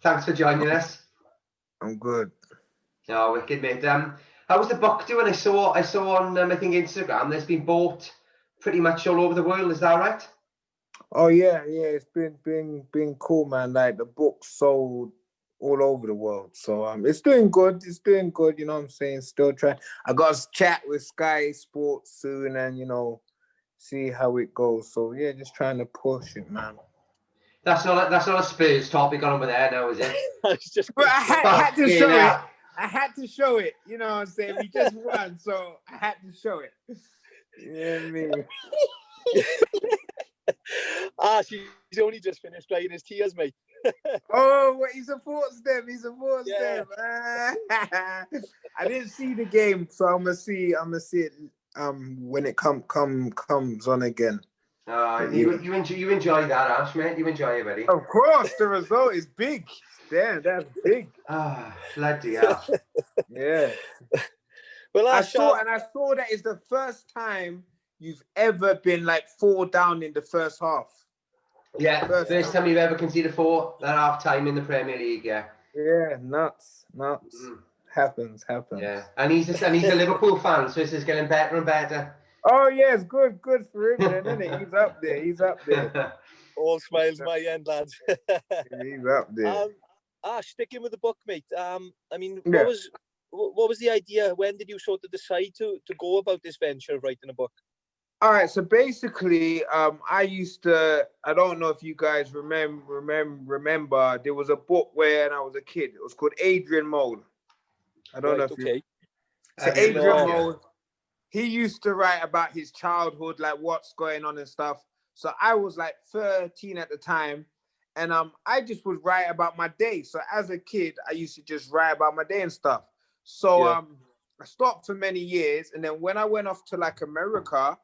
Thanks for joining us. I'm good. Oh, wicked, mate. How was the book doing? I saw on I think Instagram. There's been bought pretty much all over the world. Is that right? Oh yeah. It's been cool, man. Like the book sold all over the world, so it's doing good. It's doing good. You know what I'm saying? Still trying. I got to chat with Sky Sports soon, and see how it goes. So yeah, just trying to push it, man. That's not a Spurs topic on over there now, is it? But I had to show it. I had to show it. You know what I'm saying? We just won, so I had to show it. You know what I mean? He's only just finished drying his tears, mate. Oh, he supports them. Them. I didn't see the game, so I'm gonna see it when it comes on again. You enjoy that, Ash, mate. You enjoy it, buddy. Of course, the result is big. Damn, that's big. Bloody hell. Yeah. Well, I saw that it's the first time you've ever been like 4 down in the first half. Yeah, first time you've ever conceded 4 at half time in the Premier League. Yeah. Yeah, nuts. Happens. Yeah, and he's a Liverpool fan, so this is getting better and better. Oh yes, good for him, then, isn't it? He's up there. All smiles my end, lads. He's up there. Sticking with the book, mate. I mean, what was the idea? When did you sort of decide to go about this venture of writing a book? All right, so basically, I used to. I don't know if you guys remember. There was a book when I was a kid. It was called Adrian Mole. I don't know if you. So Adrian Mole, he used to write about his childhood, like what's going on and stuff. So I was like 13 at the time, and I just would write about my day. So as a kid, I used to just write about my day and stuff. So I stopped for many years, and then when I went off to like America,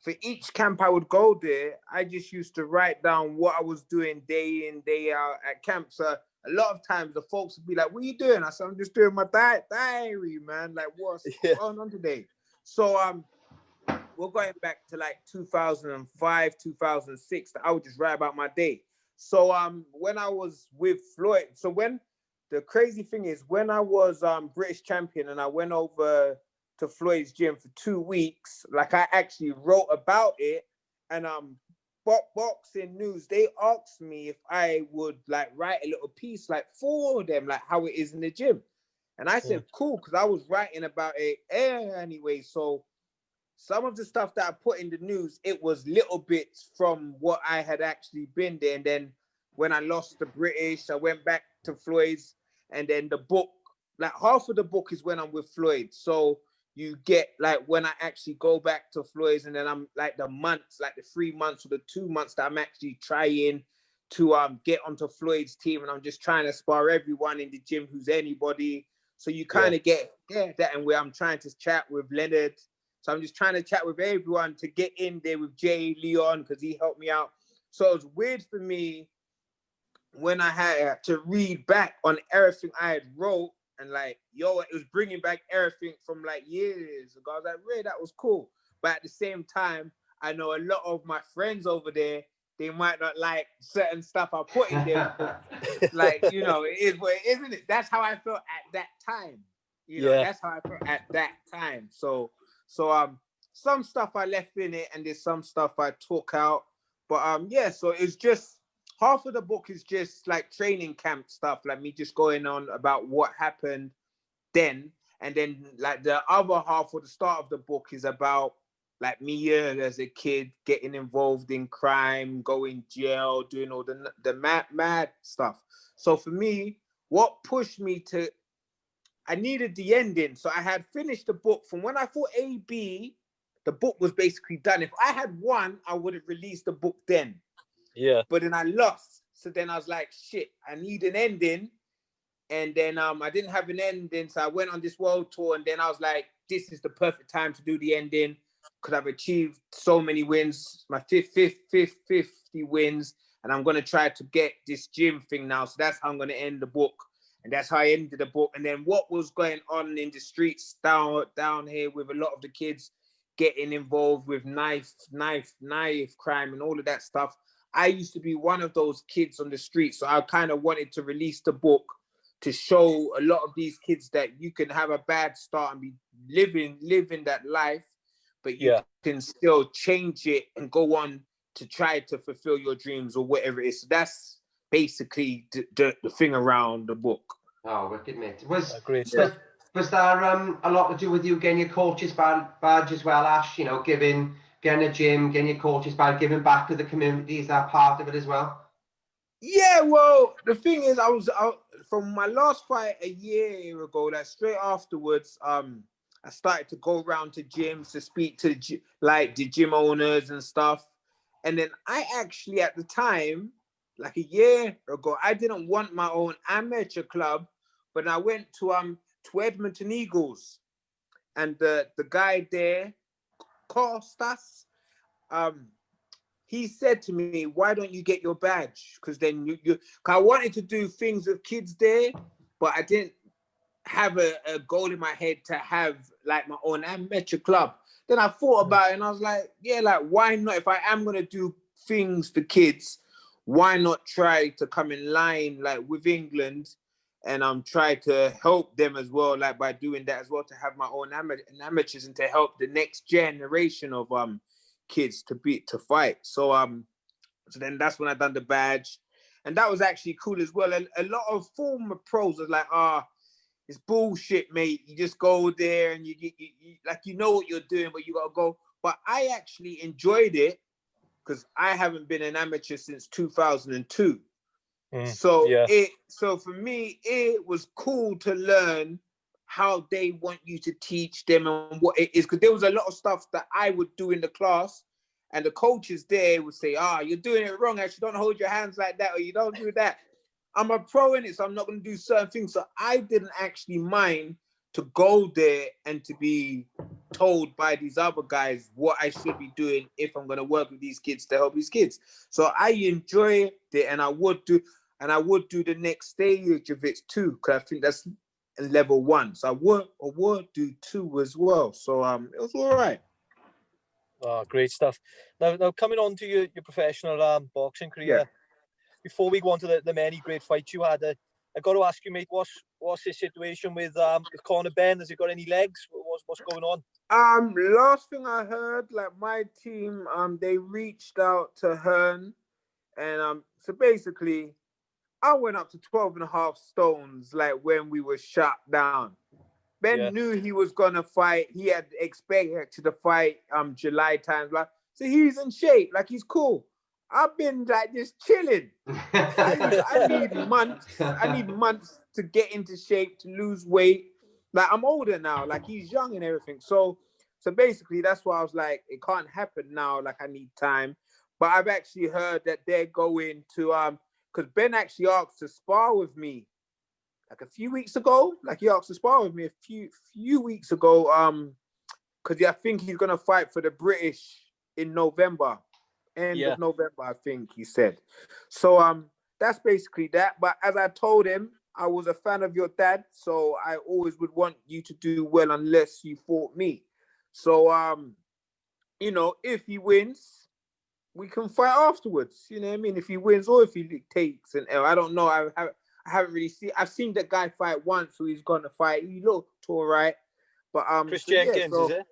for each camp I would go there, I just used to write down what I was doing day in, day out at camp. So a lot of times the folks would be like, "What are you doing?" I said, "I'm just doing my diary, man. Like, what's going on today?" So we're going back to like 2005, 2006. I would just write about my day. So when I was with Floyd, the crazy thing is when I was British champion and I went over to Floyd's gym for 2 weeks, like I actually wrote about it, and Boxing News, they asked me if I would like write a little piece like for them, like how it is in the gym. And I said, cool, because I was writing about it anyway. So some of the stuff that I put in the news, it was little bits from what I had actually been there. And then when I lost the British, I went back to Floyd's, and then the book, like half of the book is when I'm with Floyd. So you get like when I actually go back to Floyd's, and then I'm like the months, like the 3 months or the 2 months that I'm actually trying to get onto Floyd's team, and I'm just trying to spar everyone in the gym who's anybody. So you kind of get that, and where I'm trying to chat with Leonard. So I'm just trying to chat with everyone to get in there with Jay Leon because he helped me out. So it was weird for me when I had to read back on everything I had wrote, and like, it was bringing back everything from like years ago. I was like, "Ray, that was cool." But at the same time, I know a lot of my friends over there, they might not like certain stuff I put in there. Like, it is what it is, isn't it? That's how I felt at that time. That's how I felt at that time. So some stuff I left in it, and there's some stuff I took out. But so it's just half of the book is just like training camp stuff, like me just going on about what happened then, and then like the other half or the start of the book is about like me as a kid getting involved in crime, going jail, doing all the mad stuff. So for me, what pushed me to, I needed the ending. So I had finished the book from when I thought AB, the book was basically done. If I had won, I would have released the book then. Yeah. But then I lost. So then I was like, shit, I need an ending. And then I didn't have an ending. So I went on this world tour, and then I was like, this is the perfect time to do the ending because I've achieved so many wins, my 50 wins, and I'm going to try to get this gym thing now. So that's how I'm going to end the book. And that's how I ended the book. And then what was going on in the streets down here with a lot of the kids getting involved with knife crime and all of that stuff. I used to be one of those kids on the street. So I kind of wanted to release the book to show a lot of these kids that you can have a bad start and be living that life, but you can still change it and go on to try to fulfill your dreams or whatever it is. So that's basically the thing around the book. Oh, wicked, mate. Was great stuff. Was there a lot to do with you getting your coach's badge as well, Ash? You know, getting a gym, getting your coach's badge, giving back to the community. Is that part of it as well? Yeah, well, the thing is, I was from my last fight a year ago. Like straight afterwards, I started to go around to gyms to speak to the gym owners and stuff. And then I actually, at the time, like a year ago, I didn't want my own amateur club, but I went to Edmonton Eagles, and the guy there, Costas, he said to me, "Why don't you get your badge? Because then you." Cause I wanted to do things with kids there, but I didn't have a goal in my head to have like my own amateur club. Then I thought about it, and I was like, "Yeah, like why not? If I am gonna do things for kids, why not try to come in line like with England, and try to help them as well, like by doing that as well, to have my own amateurs and to help the next generation of kids to fight." So then that's when I done the badge, and that was actually cool as well. A lot of former pros was like, it's bullshit, mate. You just go there and you like you know what you're doing, but you gotta go. But I actually enjoyed it because I haven't been an amateur since 2002. So for me, it was cool to learn how they want you to teach them and what it is, because there was a lot of stuff that I would do in the class, and the coaches there would say, "You're doing it wrong. Actually, don't hold your hands like that, or you don't do that." I'm a pro in it, so I'm not going to do certain things. So I didn't actually mind to go there and to be told by these other guys what I should be doing if I'm going to work with these kids to help these kids. So I enjoy it, and I would do the next stage of it too, because I think that's level 1. So I would do 2 as well. So it was all right. Oh, great stuff. Now coming on to your professional boxing career, before we go on to the many great fights you had, I got to ask you, mate, what's the situation with Conor Benn? Has he got any legs? What's going on? Last thing I heard, like my team, they reached out to Hearn, and so basically, I went up to 12.5 stones, like when we were shut down. Ben knew he was gonna fight. He had expected to fight July time, like, so he's in shape, like he's cool. I've been like just chilling. I need months to get into shape, to lose weight. Like I'm older now, like he's young and everything. So basically that's why I was like, it can't happen now. Like I need time. But I've actually heard that they're going to because Ben actually asked to spar with me like a few weeks ago. Like he asked to spar with me a few weeks ago. Because I think he's gonna fight for the British in November. End of November, I think he said. So that's basically that. But as I told him, I was a fan of your dad, so I always would want you to do well unless you fought me. So you know, if he wins, we can fight afterwards. You know what I mean? If he wins or if he takes an L. I don't know. I haven't really seen. I've seen that guy fight once, who he's gonna fight. He looked all right. But Chris Jenkins, is it?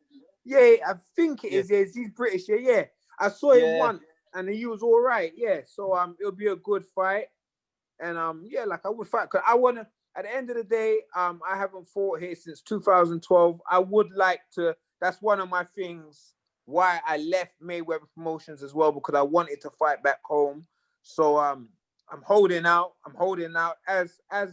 Yeah, I think it is. Yeah, he's British. Yeah. I saw him once, and he was all right. Yeah, so it'll be a good fight, and like I would fight because I wanna. At the end of the day, I haven't fought here since 2012. I would like to. That's one of my things why I left Mayweather Promotions as well, because I wanted to fight back home. So I'm holding out. As I've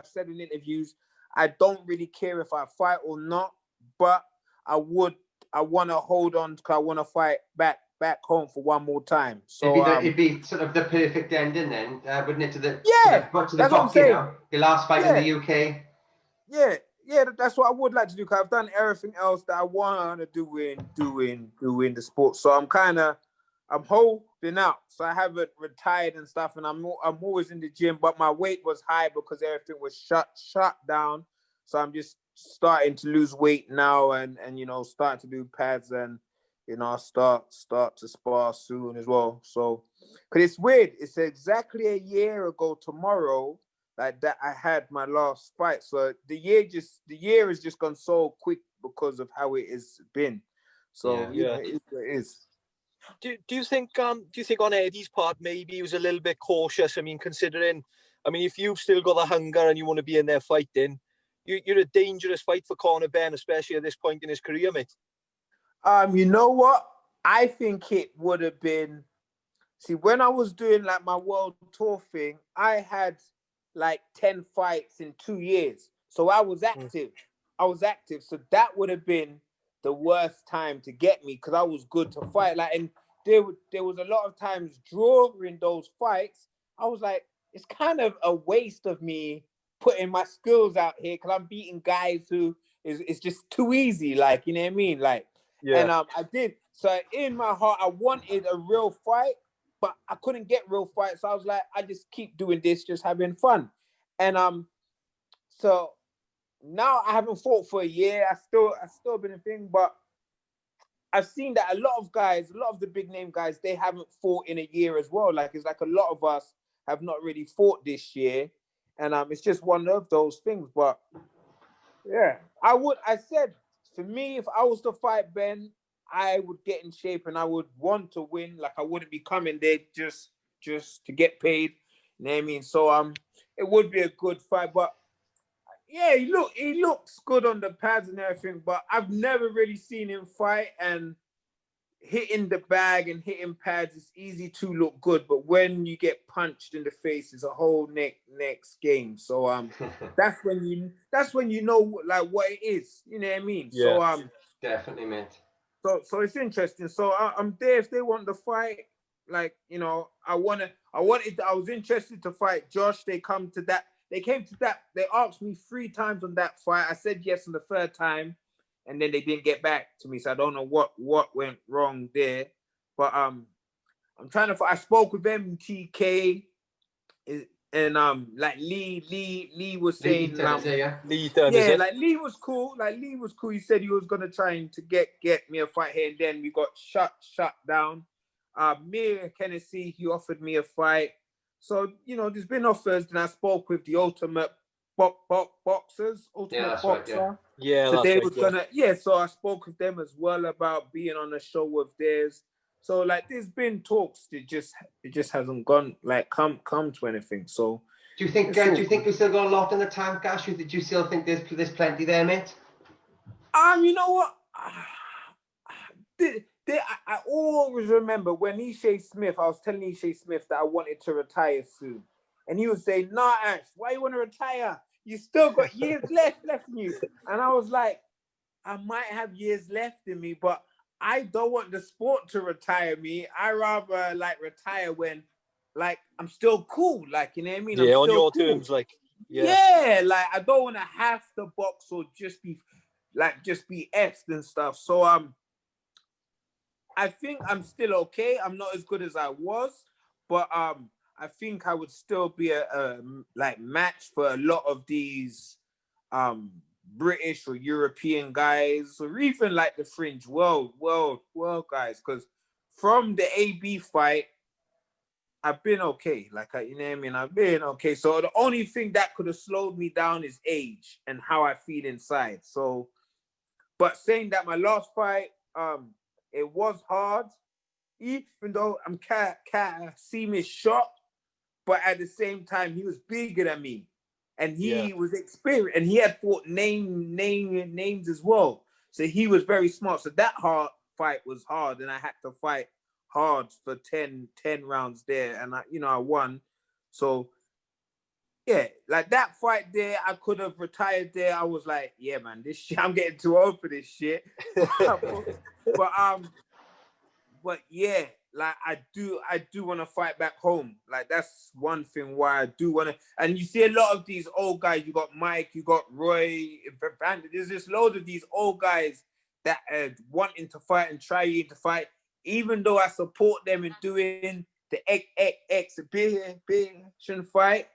said in interviews, I don't really care if I fight or not, but I want to hold on because I want to fight back home for one more time. So it'd be sort of the perfect ending then, wouldn't it? To the that's what I'm saying. You know, your last fight in the UK. Yeah, that's what I would like to do, because I've done everything else that I want to do in the sport. So I'm holding out. So I haven't retired and stuff, and I'm always in the gym, but my weight was high because everything was shut down. So I'm just starting to lose weight now, and you know, starting to do pads and you know, I start to spar soon as well. So, because it's weird, it's exactly a year ago tomorrow like that I had my last fight. So the year has just gone so quick because of how it has been. So you know, it is what it is. Do you think on Eddie's part maybe he was a little bit cautious? I mean, considering, if you've still got the hunger and you want to be in there fighting, you're a dangerous fight for Conor Benn, especially at this point in his career, mate. You know what? I think it would have been. See, when I was doing like my world tour thing, I had like 10 fights in 2 years. So I was active. So that would have been the worst time to get me because I was good to fight. Like, and there was a lot of times during those fights, I was like, it's kind of a waste of me putting my skills out here because I'm beating guys who it's just too easy. Like, you know what I mean? Like, and I did. So in my heart, I wanted a real fight, but I couldn't get real fights. So I was like, I just keep doing this, just having fun. And so now I haven't fought for a year. I still been a thing, but I've seen that a lot of the big name guys, they haven't fought in a year as well. Like it's like a lot of us have not really fought this year. And it's just one of those things. But yeah, I said for me, if I was to fight Ben, I would get in shape and I would want to win. Like I wouldn't be coming there just to get paid. You know what I mean? So it would be a good fight. But yeah, he looks good on the pads and everything, but I've never really seen him fight, and hitting the bag and hitting pads is easy to look good, but when you get punched in the face, it's a whole next game. So that's when you know like what it is. You know what I mean? Yeah. So definitely, mate. So it's interesting. So I'm there if they want the fight. Like, you know, I was interested to fight Josh. They came to that. They asked me 3 times on that fight. I said yes on the 3rd time, and then they didn't get back to me. So I don't know what went wrong there. But I'm trying to. I spoke with MTK, and like Lee was saying, Lee like Lee was cool. He said he was gonna try to get me a fight here, and then we got shut down. Mir Hennessy, he offered me a fight. So, you know, there's been offers, and I spoke with the Ultimate Boxers, Ultimate Boxer. Right, yeah. So they was gonna, so I spoke with them as well about being on a show with theirs. So like there's been talks, it just hasn't gone like come to anything. So do you think we still got a lot in the tank, Ash? Do you still think there's plenty there, mate? You know what? I always remember when Ishe Smith, I was telling Ishe Smith that I wanted to retire soon. And he would say, nah, Ash, why you want to retire? You still got years left in you. And I was like, I might have years left in me, but I don't want the sport to retire me. I rather like retire when like I'm still cool. Like, you know what I mean? Yeah, I'm on your cool. terms, like like I don't want to have to box or just be F'd and stuff. So I think I'm still okay. I'm not as good as I was, but I think I would still be a like match for a lot of these British or European guys, or even like the fringe world guys. Because from the AB fight, I've been okay. Like you know what I mean? I've been okay. So the only thing that could have slowed me down is age and how I feel inside. So, but saying that my last fight, it was hard, even though I'm Kasim is shot, but at the same time he was bigger than me, and he was experienced, and he had fought names as well. So he was very smart. So that hard fight was hard, and I had to fight hard for 10 rounds there, and I won. So yeah, like that fight there, I could have retired there. I was like, yeah, man, this shit, I'm getting too old for this shit. But yeah, like I do want to fight back home. Like that's one thing why I do want to. And you see a lot of these old guys. You got Mike, you got Roy, there's just loads of these old guys that are wanting to fight and trying to fight. Even though I support them in doing the exhibition fight,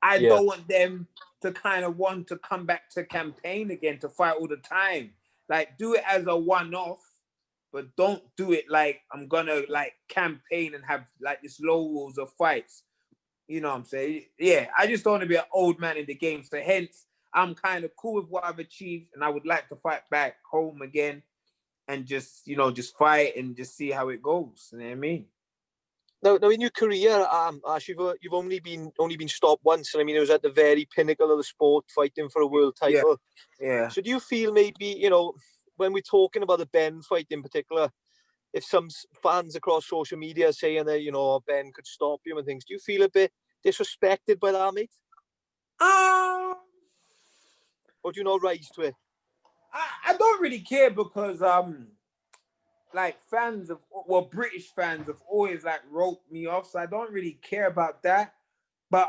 I don't want them to kind of want to come back to campaign again to fight all the time. Like do it as a one-off. but don't do it like I'm gonna like campaign and have like this levels of fights. You know what I'm saying? Yeah, I just don't want to be an old man in the game. So hence, I'm kind of cool with what I've achieved, and I would like to fight back home again and just, you know, just fight and just see how it goes. You know what I mean? Now in your career, Ash, you've only been stopped once, and I mean it was at the very pinnacle of the sport, fighting for a world title. Yeah. So do you feel maybe, you know, when we're talking about the Ben fight in particular, if some fans across social media are saying that, you know, Ben could stop you and things, do you feel a bit disrespected by that, mate? Or do you not rise to it? I don't really care because like fans of, well, British fans have always like wrote me off, so I don't really care about that. But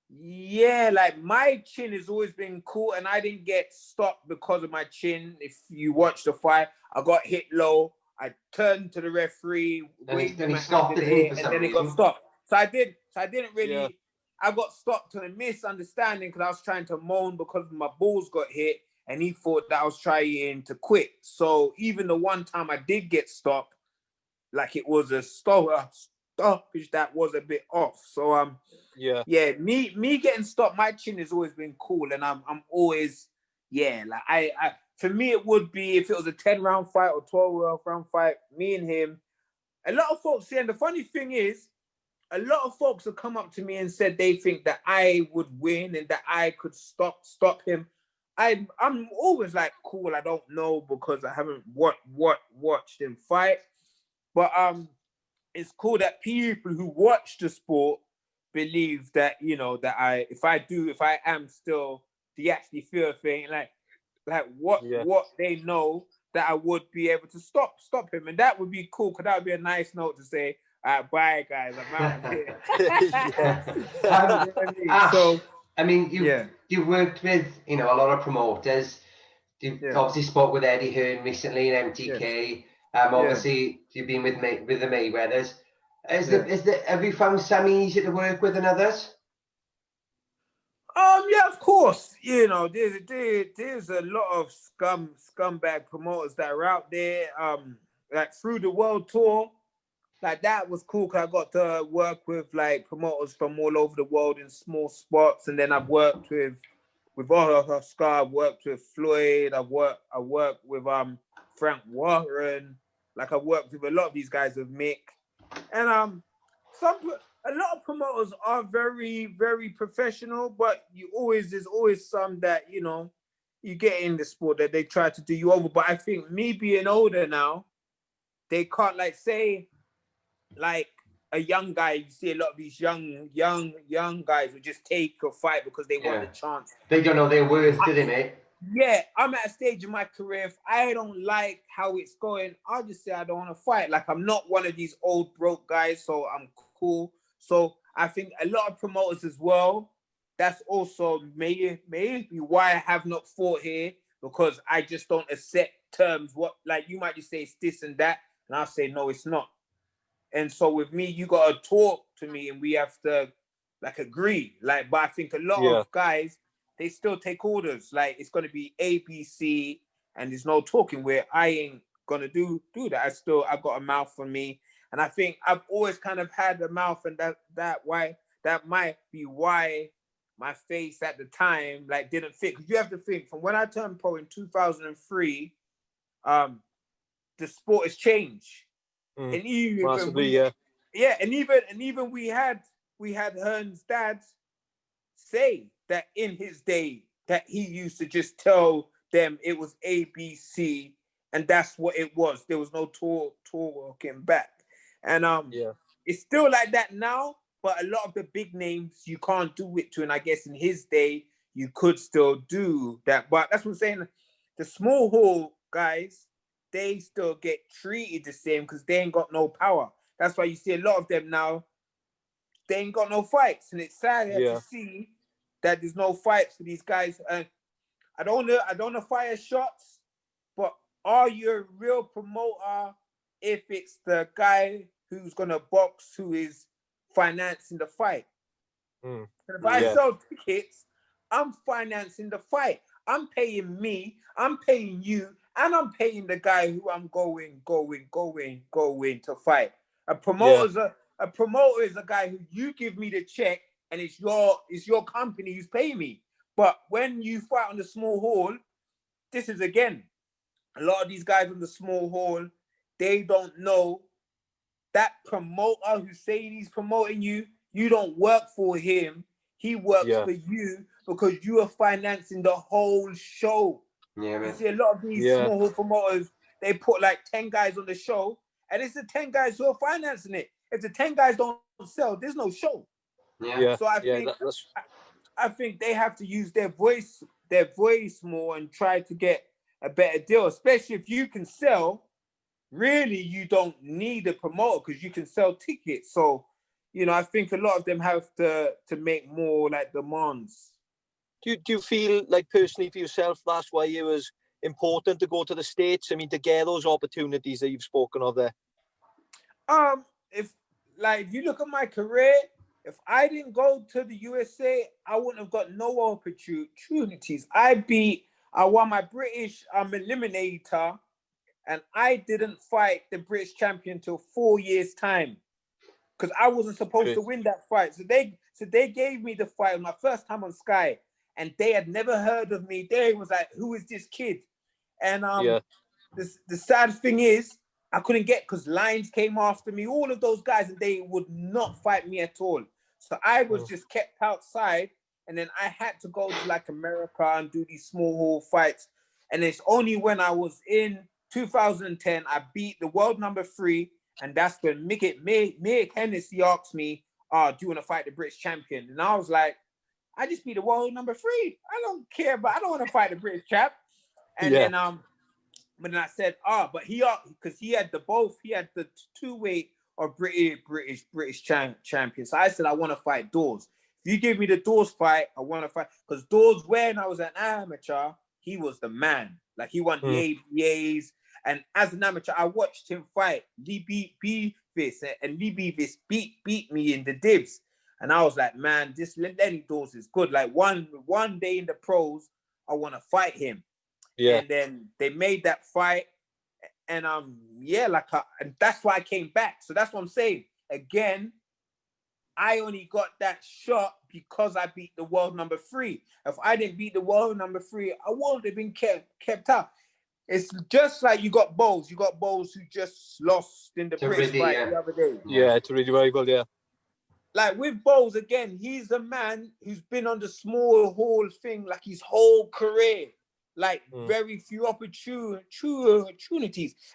yeah, like my chin has always been cool, and I didn't get stopped because of my chin. If you watch the fight, I got hit low. I turned to the referee, waved my hand in the air, and then it got stopped. So I didn't really. Yeah. I got stopped to a misunderstanding because I was trying to moan because my balls got hit, and he thought that I was trying to quit. So even the one time I did get stopped, like it was a stoppage that was a bit off. So yeah, me getting stopped, my chin has always been cool, and I'm always, yeah, like I for me it would be if it was a 10-round fight or 12-round fight, me and him. A lot of folks, and the funny thing is, a lot of folks have come up to me and said they think that I would win and that I could stop him. I'm always like, cool, I don't know because I haven't watched him fight. But it's cool that people who watch the sport believe that, you know, that if I am still the Ashley Theophane, like what they know, that I would be able to stop him. And that would be cool, because that would be a nice note to say, bye guys, I'm out of here. Ash, so I mean, you worked with, you know, a lot of promoters. You've obviously spoke with Eddie Hearn recently in MTK. Obviously you've been with the Mayweathers. Have you found some easier to work with than others? Yeah, of course. You know, there's a lot of scumbag promoters that are out there. Like through the world tour, like that was cool because I got to work with like promoters from all over the world in small spots, and then I've worked with Scott, I've worked with Floyd, I worked with Frank Warren, like I've worked with a lot of these guys, with Mick, and a lot of promoters are very, very professional, but there's always some that, you know, you get in the sport that they try to do you over. But I think me being older now, they can't, like, say, like a young guy, you see a lot of these young guys who just take a fight because they want the chance. They don't know their worth, do they, mate? Yeah, I'm at a stage in my career, if I don't like how it's going, I'll just say I don't want to fight. Like, I'm not one of these old broke guys, so I'm cool. So I think a lot of promoters as well, that's also maybe why I have not fought here, because I just don't accept terms. What, like, you might just say it's this and that, and I'll say, no, it's not. And so with me, you got to talk to me and we have to, like, agree. Like, but I think a lot of guys, they still take orders. Like, it's going to be A, B, C, and there's no talking, where I ain't going to do that. I got a mouth for me. And I think I've always kind of had a mouth, and that might be why my face at the time, like, didn't fit. Because you have to think, from when I turned pro in 2003, the sport has changed. And even massively, and even we had Hearn's dad say that in his day that he used to just tell them it was ABC, and that's what it was. There was no talking back. And it's still like that now, but a lot of the big names you can't do it to. And I guess in his day you could still do that. But that's what I'm saying. The small hall guys, they still get treated the same because they ain't got no power. That's why you see a lot of them now, they ain't got no fights. And it's sad to see that there's no fights for these guys. And I don't want to fire shots, but are you a real promoter if it's the guy who's going to box who is financing the fight? And if I sell tickets, I'm financing the fight. I'm paying me, I'm paying you, and I'm paying the guy who I'm going to fight. A promoter is a guy who you give me the check, and it's your company who's paying me. But when you fight on the small hall, this is again, a lot of these guys on the small hall, they don't know that promoter who's saying he's promoting you, you don't work for him. He works for you because you are financing the whole show. Yeah, man. You see a lot of these small hall promoters, they put like 10 guys on the show, and it's the 10 guys who are financing it. If the 10 guys don't sell, there's no show. Yeah. So I think they have to use their voice more and try to get a better deal, especially if you can sell. Really, you don't need a promoter because you can sell tickets. So, you know, I think a lot of them have to make more like demands. Do you feel like personally for yourself that's why it was important to go to the States? I mean, to get those opportunities that you've spoken of there. If you look at my career, if I didn't go to the USA, I wouldn't have got no opportunities. I won my British eliminator, and I didn't fight the British champion till 4 years time because I wasn't supposed to win that fight. So they gave me the fight my first time on Sky, and they had never heard of me. They was like, "Who is this kid?" And the sad thing is, I couldn't get because Lions came after me, all of those guys, and they would not fight me at all. So I was just kept outside, and then I had to go to like America and do these small hall fights. And it's only when I was in 2010, I beat the world number 3, and that's when Mick Hennessy asked me, "Do you want to fight the British champion?" And I was like, "I just beat the world number 3. I don't care, but I don't want to fight the British champ." And then but then I said, but because he had the 2-weight or British champion. So I said, I want to fight Dawes. If you give me the Dawes fight, I want to fight, because Dawes, when I was an amateur, he was the man. Like, he won the ABAs, and as an amateur, I watched him fight. Lee Beavis, and Lee Beavis beat me in the dibs, and I was like, man, this Lenny Dawes is good. Like, one day in the pros, I want to fight him. And then they made that fight, and and that's why I came back. So that's what I'm saying. Again, I only got that shot because I beat the world number 3. If I didn't beat the world number 3, I wouldn't have been kept up. It's just like you got Bowles. You got Bowles who just lost in the British fight the other day. Yeah, it's really very good, yeah. Like with Bowles, again, he's a man who's been on the small hall thing like his whole career. Like very few opportunities,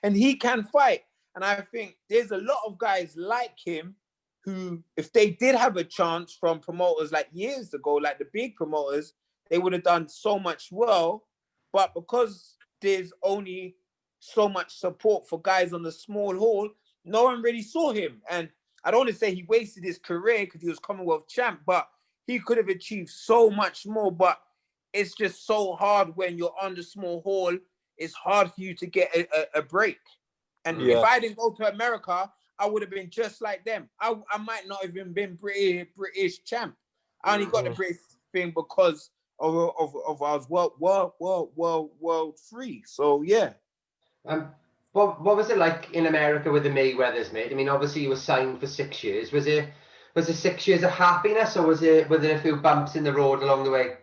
and he can fight. And I think there's a lot of guys like him who, if they did have a chance from promoters like years ago, like the big promoters, they would have done so much well. But because there's only so much support for guys on the small hall, no one really saw him. And I don't want to say he wasted his career because he was Commonwealth champ, but he could have achieved so much more. But it's just so hard when you're on the small hall. It's hard for you to get a break. And if I didn't go to America, I would have been just like them. I might not even been British champ. I only got the British thing because of I was world 3. So yeah. What was it like in America with the Mayweathers, mate? I mean, obviously you were signed for 6 years. Was it 6 years of happiness, or were there a few bumps in the road along the way?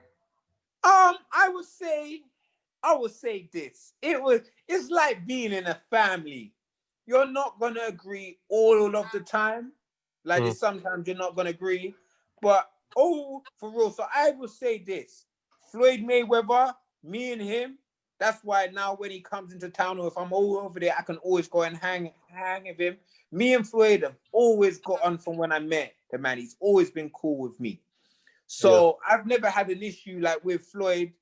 I would say this. It's like being in a family. You're not gonna agree all of the time. Like sometimes you're not gonna agree. But for real. So I would say this. Floyd Mayweather, me and him, that's why now when he comes into town, or if I'm over there, I can always go and hang with him. Me and Floyd have always got on from when I met the man. He's always been cool with me. So I've never had an issue like with Floyd,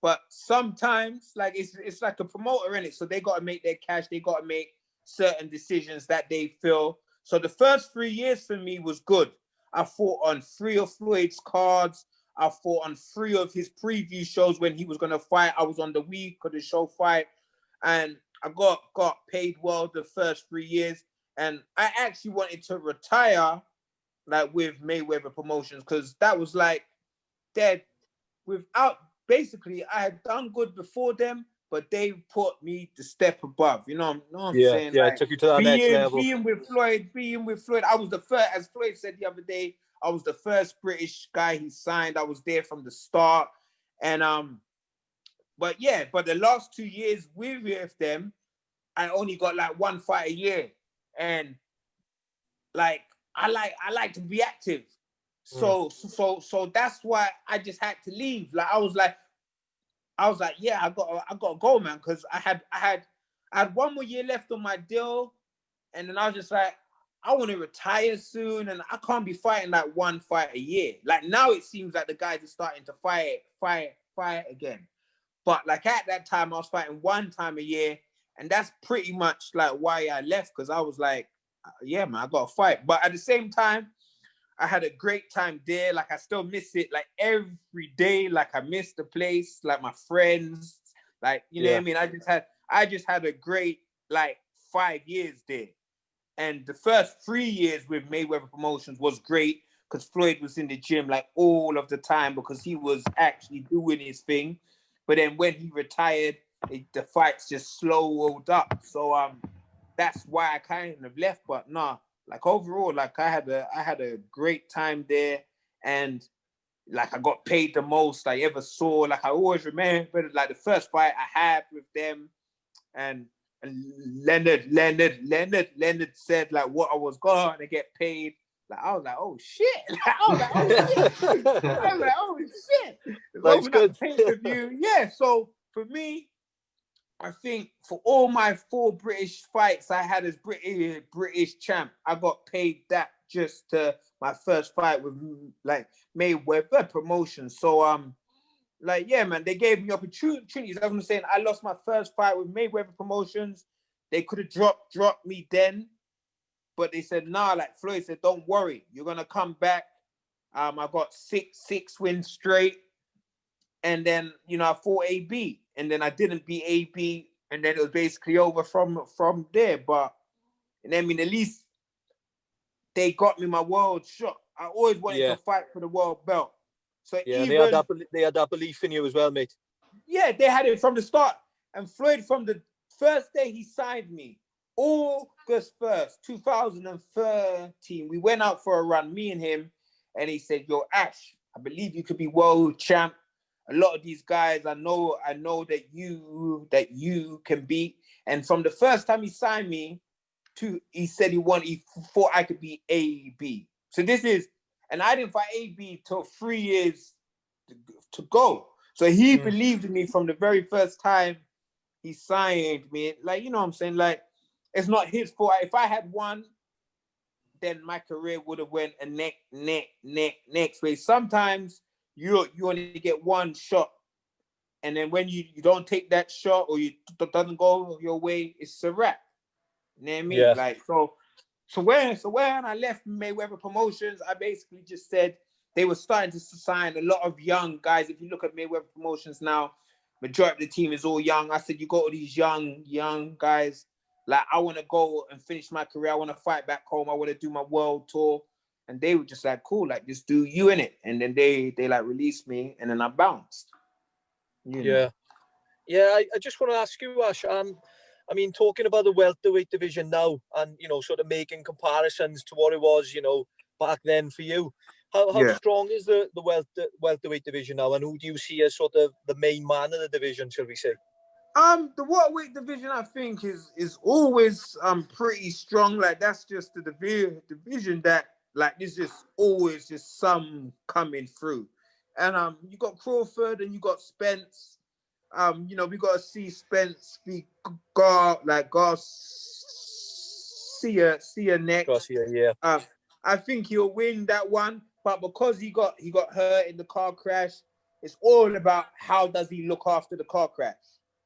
but sometimes like it's like a promoter in it, so they got to make their cash. They got to make certain decisions that they feel. So the first 3 years for me was good. I fought on 3 of Floyd's cards. I fought on 3 of his preview shows when he was gonna fight. I was on the week of the show fight, and I got paid well the first 3 years. And I actually wanted to retire, like with Mayweather Promotions, because that was like dead. Basically, I had done good before them, but they put me the step above. You know what I'm Yeah, saying? yeah, Like, it took you to that next level. Being with Floyd, I was the first, as Floyd said the other day, I was the first British guy he signed. I was there from the start. And but the last 2 years with them, I only got like one fight a year. And like I like to be active. So that's why I just had to leave. Like I was like, yeah, I got to go, man, because I had 1 more year left on my deal, and then I was just like, I want to retire soon, and I can't be fighting like one fight a year. Like now, it seems like the guys are starting to fight again, but like at that time, I was fighting one time a year, and that's pretty much like why I left, because I was like, yeah, man, I got to fight. But at the same time, I had a great time there. Like I still miss it. Like every day, like I miss the place, like my friends, like you know what I mean. I just had a great like 5 years there, and the first 3 years with Mayweather Promotions was great because Floyd was in the gym like all of the time because he was actually doing his thing. But then when he retired, the fights just slowed up. So that's why I kind of left. But nah. Like overall, like I had a great time there, and like I got paid the most I ever saw. Like I always remember like the first fight I had with them, and Leonard said like what I was going to get paid. Like I was like, oh shit! I was like, oh shit! That's good. Pay-per-view. Yeah. So for me, I think for all my 4 British fights I had as British champ, I got paid that just to my first fight with like Mayweather Promotions. So like yeah, man, they gave me opportunities. As I'm saying, I lost my first fight with Mayweather Promotions. They could have dropped me then, but they said nah. Like Floyd said, don't worry, you're gonna come back. I got six wins straight. And then, I fought AB, and then I didn't beat AB, and then it was basically over from there. But, and I mean, at least they got me my world shot. I always wanted to fight for the world belt. So yeah, they had that belief in you as well, mate. Yeah, they had it from the start. And Floyd, from the first day he signed me, August 1st, 2013, we went out for a run, me and him, and he said, yo, Ash, I believe you could be world champ. A lot of these guys, I know that you can beat. And from the first time he signed me, he said he thought I could be AB. So this is, and I didn't fight AB till 3 years to go. So he believed in me from the very first time he signed me. Like, you know what I'm saying? Like, it's not his fault. If I had won, then my career would have went a next way. Sometimes you only get one shot, and then when you don't take that shot or you doesn't go your way, it's a wrap. You know what I mean? Yes. Like so when I left Mayweather Promotions, I basically just said they were starting to sign a lot of young guys. If you look at Mayweather Promotions now, majority of the team is all young. I said, you go to these young guys. Like, I want to go and finish my career. I want to fight back home. I want to do my world tour. And they were just like, cool, like, just do you in it. And then they like released me, and then I bounced. Yeah. I just want to ask you, Ash, I mean, talking about the welterweight division now, and sort of making comparisons to what it was, back then for you. How strong is the welterweight division now, and who do you see as sort of the main man of the division, shall we say? The welterweight division, I think, is always pretty strong. Like, that's just the division that, like, there's just always just some coming through. And you got Crawford and you got Spence. We got to see Spence be Garcia next. Garcia, yeah. I think he'll win that one, but because he got hurt in the car crash, it's all about how does he look after the car crash.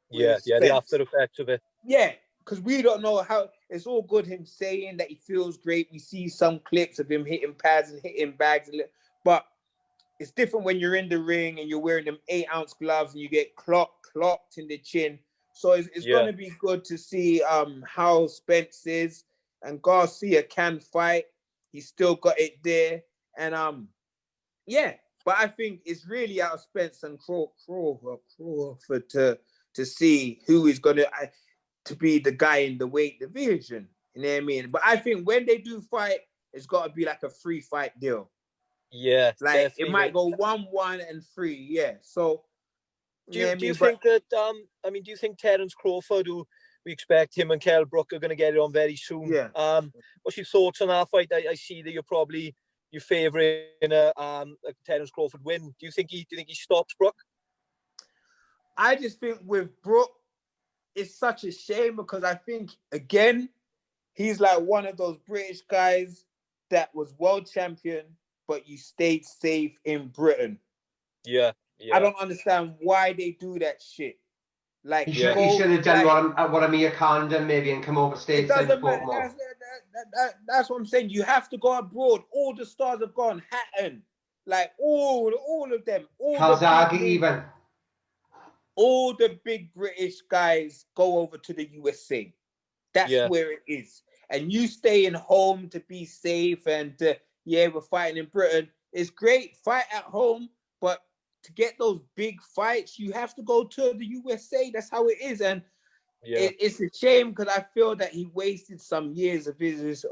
Yeah, the after effects of it. Yeah, because we don't know how. It's all good him saying that he feels great. We see some clips of him hitting pads and hitting bags, but it's different when you're in the ring and you're wearing them 8-ounce gloves and you get clocked in the chin. So it's going to be good to see how Spence is, and Garcia can fight. He's still got it there, and but I think it's really out of Spence and Crawford to to see who is going to be the guy in the weight division. You know what I mean? But I think when they do fight, it's got to be like a 3-fight deal. Yeah, like it might go 1-1 and 3. Yeah. So do you think that? Do you think Terence Crawford, who we expect him and Kell Brook are going to get it on very soon? Yeah. What's your thoughts on that fight? I see that you're favouring a Terence Crawford win. Do you think he stops Brook? I just think with Brook, it's such a shame because I think, again, he's like one of those British guys that was world champion, but you stayed safe in Britain. Yeah. I don't understand why they do that shit. Like he should have done one of Amir Khan done maybe and come over States. It doesn't matter. That's what I'm saying. You have to go abroad. All the stars have gone. Hatton, like all of them. Kazagi even. All the big British guys go over to the USA. That's where it is. And you staying home to be safe and we're fighting in Britain. It's great. Fight at home, but to get those big fights, you have to go to the USA. That's how it is. And it's a shame because I feel that he wasted some years of his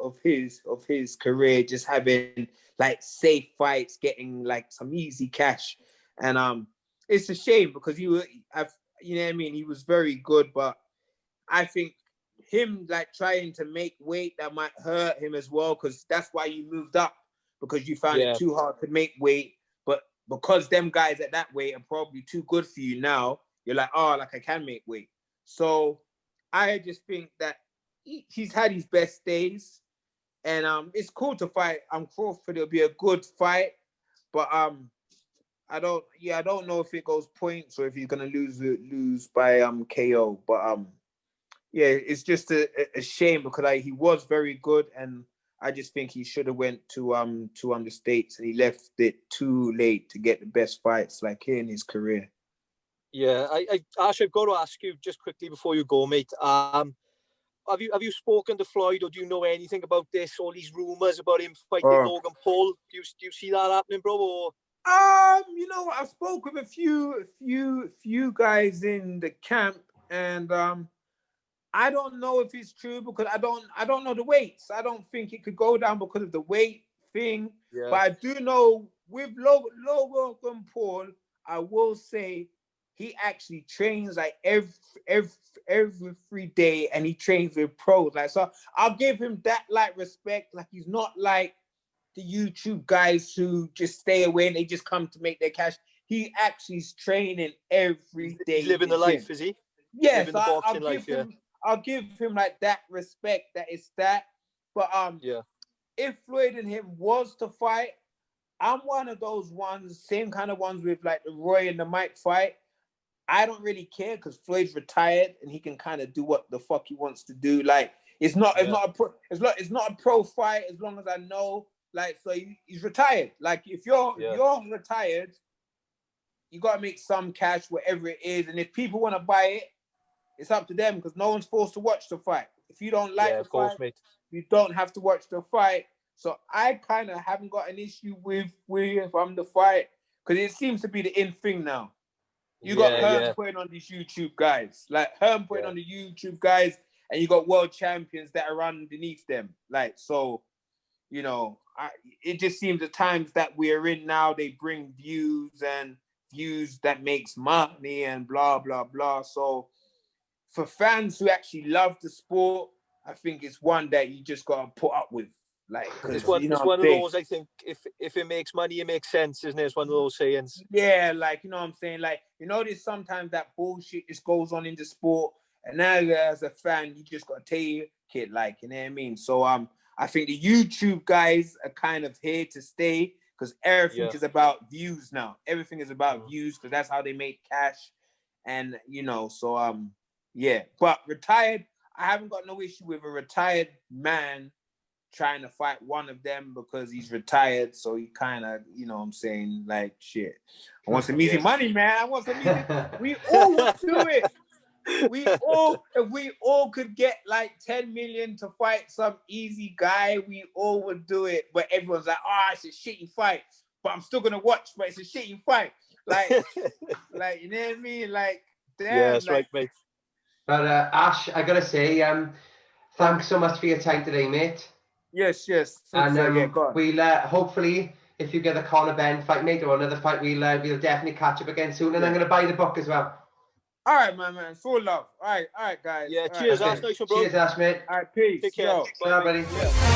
career just having like safe fights, getting like some easy cash. And it's a shame because you know what I mean? He was very good, but I think him like trying to make weight, that might hurt him as well, because that's why you moved up, because you found it too hard to make weight. But because them guys at that weight are probably too good for you now, you're like, I can make weight. So I just think that he's had his best days, and it's cool to fight Crawford. It'll be a good fight, but I don't know if it goes points or if he's gonna lose by KO. But it's just a shame because he was very good, and I just think he should have went to the States, and he left it too late to get the best fights like here in his career. Yeah, Ash, I've got to ask you just quickly before you go, mate. Have you spoken to Floyd, or do you know anything about this? All these rumors about him fighting Logan Paul. Do you see that happening, bro? Or? I've spoken with a few guys in the camp, and I don't know if it's true because I don't know the weights. I don't think it could go down because of the weight thing. Yeah. But I do know with Logan Paul, I will say he actually trains like every day, and he trains with pros. Like, so I'll give him that like respect. Like, he's not like the YouTube guys who just stay away and they just come to make their cash. He actually is training every day. He's living the life, is he? Yes, I'll give him like that respect. That is that. But if Floyd and him was to fight, I'm one of those ones, same kind of ones with like the Roy and the Mike fight. I don't really care because Floyd's retired and he can kind of do what the fuck he wants to do. Like, it's not a pro fight as long as I know. Like, so he's retired. Like, if you're retired, you gotta make some cash, whatever it is. And if people want to buy it, it's up to them because no one's forced to watch the fight. If you don't like the fight, mate, you don't have to watch the fight. So I kind of haven't got an issue with the fight because it seems to be the in thing now. You got Herm putting on these YouTube guys, like Herm putting on the YouTube guys, and you got world champions that are underneath them. Like, so, you know, it just seems at times that we're in now, they bring views that makes money and blah, blah, blah. So for fans who actually love the sport, I think it's one that you just got to put up with. Like, it's one of those, I think, if it makes money, it makes sense, isn't it? It's one of those sayings. Yeah, like, you know what I'm saying? Like, you know, there's sometimes that bullshit just goes on in the sport, and now as a fan, you just got to take it, like, you know what I mean? So I think the YouTube guys are kind of here to stay because everything is about views now. Everything is about views because that's how they make cash. And, you know, so, But retired, I haven't got no issue with a retired man trying to fight one of them because he's retired. So he kind of, you know what I'm saying, like, shit. I want some easy money, man. I want some easy. We all would do it. If we all could get like 10 million to fight some easy guy, we all would do it. But everyone's like, it's a shitty fight. But I'm still gonna watch, but it's a shitty fight. Like, like, you know what I mean? Like, Damn, yeah, that's right, mate. But Ash, I gotta say, thanks so much for your time today, mate. Yes. And yeah, go on. we'll hopefully, if you get the Conor Benn fight, mate, or another fight, we'll definitely catch up again soon. And I'm gonna buy the book as well. All right, my man. Full love. All right, guys. Yeah, all cheers, right, Ash. Nice one, bro. Cheers, Ash, mate. All right, peace. Take care. Yo. Bye, buddy. Yeah.